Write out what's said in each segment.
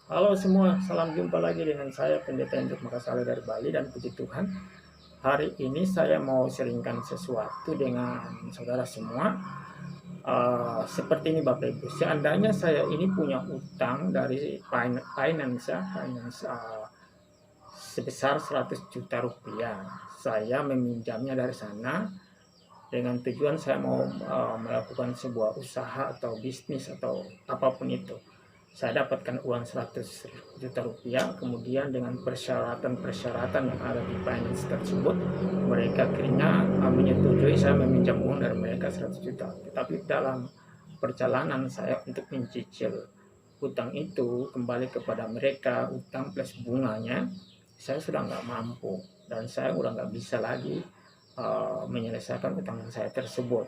Halo semua, salam jumpa lagi dengan saya Pendeta Hendrik Makasale dari Bali, dan puji Tuhan hari ini saya mau sharingkan sesuatu dengan saudara semua. Seperti ini Bapak Ibu, seandainya saya ini punya utang dari finance sebesar 100 juta rupiah, saya meminjamnya dari sana dengan tujuan saya mau melakukan sebuah usaha atau bisnis atau apapun itu. Saya dapatkan uang 100 juta rupiah, kemudian dengan persyaratan-persyaratan yang ada di finance tersebut, mereka akhirnya menyetujui saya meminjam uang dari mereka 100 juta. Tetapi dalam perjalanan saya untuk mencicil utang itu kembali kepada mereka, utang plus bunganya, saya sudah nggak mampu dan saya udah nggak bisa lagi menyelesaikan utang saya tersebut.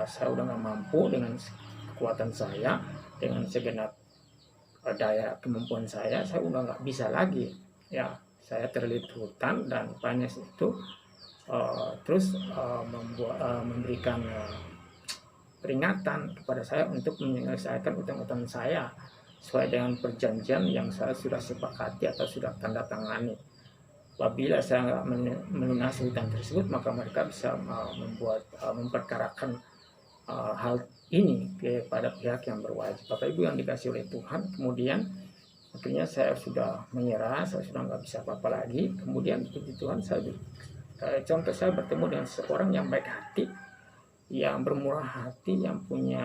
Saya udah nggak mampu dengan kekuatan saya, dengan segenap daya kemampuan saya udah nggak bisa lagi. Ya, saya terlilit hutang dan finance itu terus memberikan peringatan kepada saya untuk menyelesaikan utang-utang saya sesuai dengan perjanjian yang saya sudah sepakati atau sudah tanda tangani. Apabila saya nggak melunasi hutang tersebut, maka mereka bisa memperkarakan hal ini kepada pihak yang berwajib. Bapak Ibu yang dikasih oleh Tuhan, kemudian akhirnya saya sudah menyerah, saya sudah nggak bisa apa-apa lagi. Kemudian puji Tuhan, contoh saya bertemu dengan seorang yang baik hati, yang bermurah hati, yang punya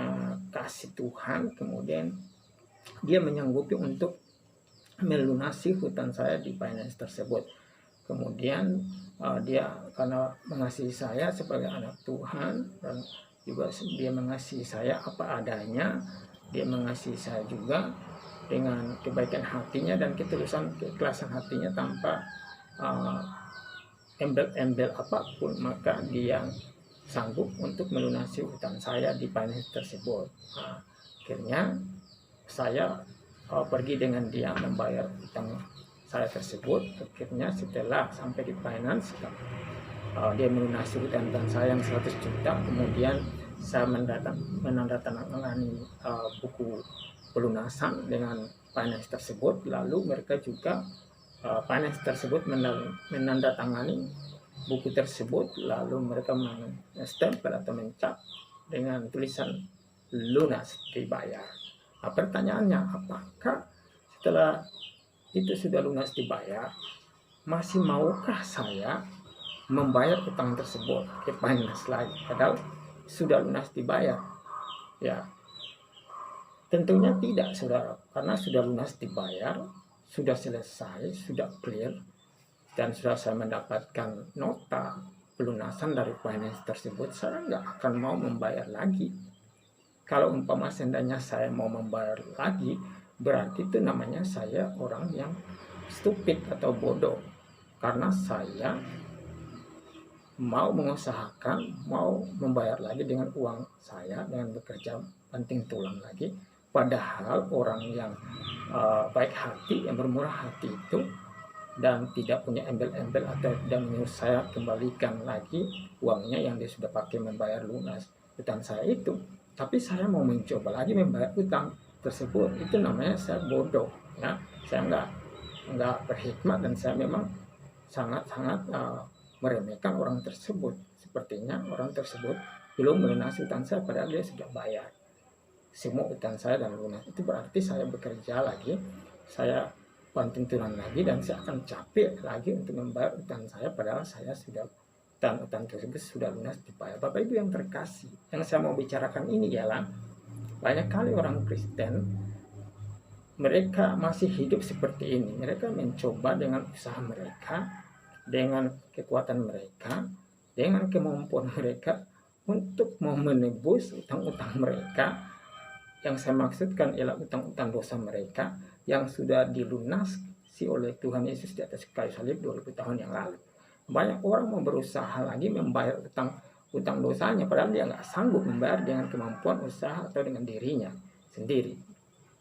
kasih Tuhan. Kemudian dia menyanggupi untuk melunasi hutang saya di finance tersebut. Kemudian dia karena mengasihi saya sebagai anak Tuhan, dan juga dia mengasihi saya apa adanya, dia mengasihi saya juga dengan kebaikan hatinya dan ketulusan keikhlasan hatinya tanpa embel-embel apapun, maka dia sanggup untuk melunasi hutang saya di finance tersebut. Akhirnya saya pergi dengan dia membayar hutang saya tersebut. Akhirnya setelah sampai di finance, dia melunasi hutang saya yang 100 juta. Kemudian saya menandatangani buku pelunasan dengan finance tersebut. Lalu mereka juga finance tersebut menandatangani buku tersebut. Lalu mereka menstempel atau mencap dengan tulisan lunas dibayar. Pertanyaannya, apakah setelah itu sudah lunas dibayar, masih maukah saya membayar utang tersebut ke finance lagi padahal sudah lunas dibayar? Ya, tentunya tidak, saudara, karena sudah lunas dibayar, sudah selesai, sudah clear, dan sudah saya mendapatkan nota pelunasan dari finance tersebut. Saya nggak akan mau membayar lagi. Kalau umpama seandainya saya mau membayar lagi, berarti itu namanya saya orang yang stupid atau bodoh, karena saya mau mengusahakan, mau membayar lagi dengan uang saya, dengan bekerja banting tulang lagi. Padahal orang yang baik hati, yang bermurah hati itu, dan tidak punya embel-embel atau tidak menyuruh saya kembalikan lagi uangnya yang dia sudah pakai membayar lunas utang saya itu, tapi saya mau mencoba lagi membayar utang tersebut, itu namanya saya bodoh. Ya, saya nggak berhikmat, dan saya memang sangat-sangat meremehkan orang tersebut. Sepertinya orang tersebut belum melunasi utang saya padahal dia sudah bayar semua utang saya dan lunas. Itu berarti saya bekerja lagi, saya banting tulang lagi, dan saya akan capek lagi untuk membayar utang saya padahal saya sudah utang tersebut sudah lunas dibayar. Bapak Ibu yang terkasih, yang saya mau bicarakan ini ialah banyak kali orang Kristen mereka masih hidup seperti ini. Mereka mencoba dengan usaha mereka, dengan kekuatan mereka, dengan kemampuan mereka untuk mau menebus utang-utang mereka. Yang saya maksudkan ialah utang-utang dosa mereka yang sudah dilunasi oleh Tuhan Yesus di atas kayu salib 2000 tahun yang lalu. Banyak orang mau berusaha lagi membayar utang dosanya padahal dia nggak sanggup membayar dengan kemampuan usaha atau dengan dirinya sendiri.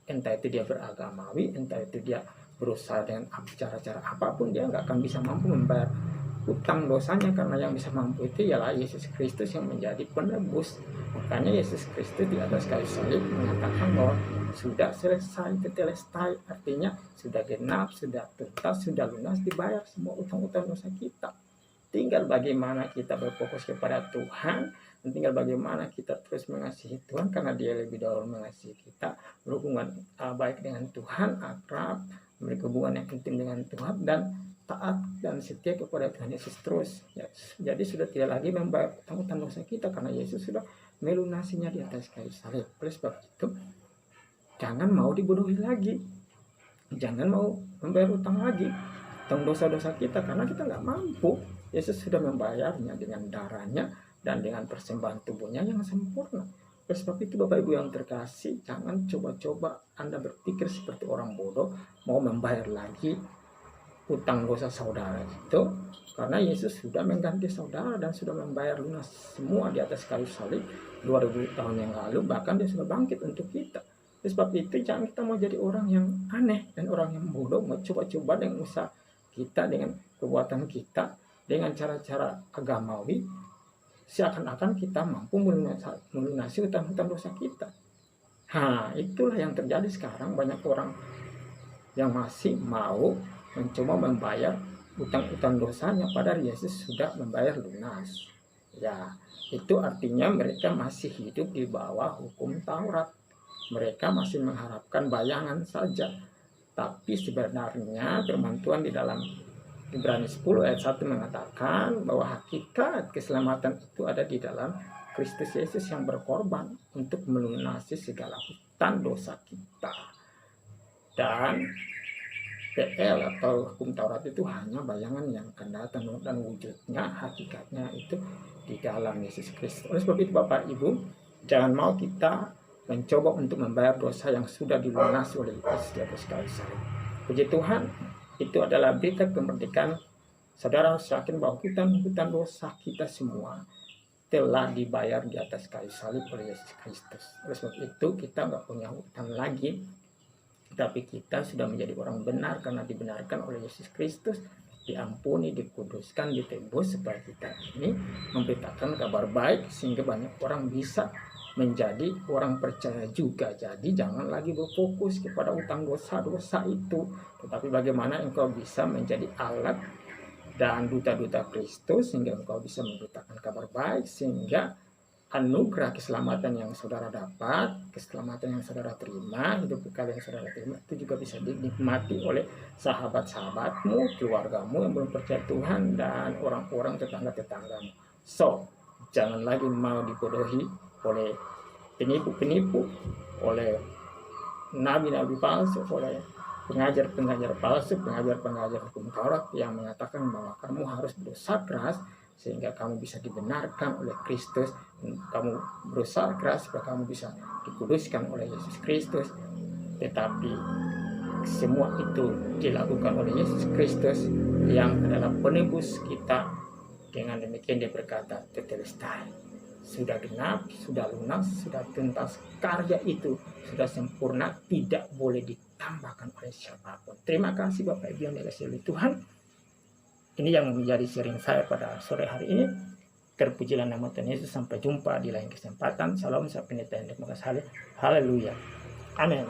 Entah itu dia beragamawi, entah itu dia berusaha dengan cara-cara apapun, dia nggak akan bisa mampu membayar utang dosanya, karena yang bisa mampu itu ialah Yesus Kristus yang menjadi penebus. Makanya Yesus Kristus di atas kayu salib mengatakan bahwa sudah selesai, tetelestai, artinya sudah genap, sudah tuntas, sudah lunas, dibayar semua utang-utang dosa kita. Tinggal bagaimana kita berfokus kepada Tuhan, dan tinggal bagaimana kita terus mengasihi Tuhan, karena Dia lebih dahulu mengasihi kita, berhubungan baik dengan Tuhan, akrab, memiliki hubungan yang intim dengan Tuhan, dan taat dan setia kepada Tuhan Yesus terus. Ya, jadi sudah tidak lagi membayar utang-utang dosa kita, karena Yesus sudah melunasinya di atas kayu salib. Oleh sebab itu, jangan mau dibodohi lagi, jangan mau membayar utang lagi, utang dosa-dosa kita, karena kita nggak mampu. Yesus sudah membayarnya dengan darahnya dan dengan persembahan tubuhnya yang sempurna. Oleh sebab itu, Bapak Ibu yang terkasih, jangan coba-coba Anda berpikir seperti orang bodoh mau membayar lagi utang dosa saudara itu, karena Yesus sudah mengganti saudara dan sudah membayar lunas semua di atas kayu salib 2000 tahun yang lalu. Bahkan Dia sudah bangkit untuk kita. Oleh sebab itu, jangan kita mau jadi orang yang aneh dan orang yang bodoh, mau coba-coba dengan usaha kita, dengan perbuatan kita, dengan cara-cara agamawi, seakan-akan kita mampu melunasi utang-utang dosa kita. Itulah yang terjadi sekarang. Banyak orang yang masih mau mencoba membayar utang-utang dosanya, padahal Yesus sudah membayar lunas. Ya, itu artinya mereka masih hidup di bawah hukum Taurat. Mereka masih mengharapkan bayangan saja. Tapi sebenarnya firman Tuhan di dalam Ibrani 10 ayat 1 mengatakan bahwa hakikat keselamatan itu ada di dalam Kristus Yesus yang berkorban untuk melunasi segala hutang dosa kita. Dan PL atau hukum Taurat itu hanya bayangan yang akan datang, dan wujudnya, hakikatnya itu di dalam Yesus Kristus. Oleh sebab itu, Bapak Ibu, jangan mau kita mencoba untuk membayar dosa yang sudah dilunasi oleh Yesus di atas kayu salib. Puji Tuhan, itu adalah berita kemerdekaan. Saudara harus yakin bahwa hutang-hutang dosa kita semua telah dibayar di atas kayu salib oleh Yesus Kristus. Oleh sebab itu, kita nggak punya hutang lagi, tapi kita sudah menjadi orang benar karena dibenarkan oleh Yesus Kristus, diampuni, dikuduskan, ditebus, supaya kita ini memberitakan kabar baik sehingga banyak orang bisa menjadi orang percaya juga. Jadi jangan lagi berfokus kepada utang dosa-dosa itu, tetapi bagaimana engkau bisa menjadi alat dan duta-duta Kristus sehingga engkau bisa memberitakan kabar baik, sehingga anugerah keselamatan yang saudara dapat, keselamatan yang saudara terima, hidup kekal yang saudara terima, itu juga bisa dinikmati oleh sahabat-sahabatmu, keluargamu yang belum percaya Tuhan, dan orang-orang tetangga-tetanggamu. So, jangan lagi mau dibodohi oleh penipu-penipu, oleh nabi-nabi palsu, oleh pengajar-pengajar palsu, pengajar-pengajar hukum Taurat yang mengatakan bahwa kamu harus berusaha keras sehingga kamu bisa dibenarkan oleh Kristus, kamu berusaha keras supaya kamu bisa dikuduskan oleh Yesus Kristus. Tetapi semua itu dilakukan oleh Yesus Kristus yang adalah penebus kita. Dengan demikian Dia berkata, tetelestai, sudah genap, sudah lunas, sudah tuntas. Karya itu sudah sempurna, tidak boleh ditambahkan oleh siapapun. Terima kasih Bapak Ibu yang dikasihi oleh Tuhan. Ini yang menjadi sharing saya pada sore hari ini. Terpujilah nama Tuhan Yesus. Sampai jumpa di lain kesempatan. Salam, saya pendeta Hendrik Makasari. Haleluya. Amin.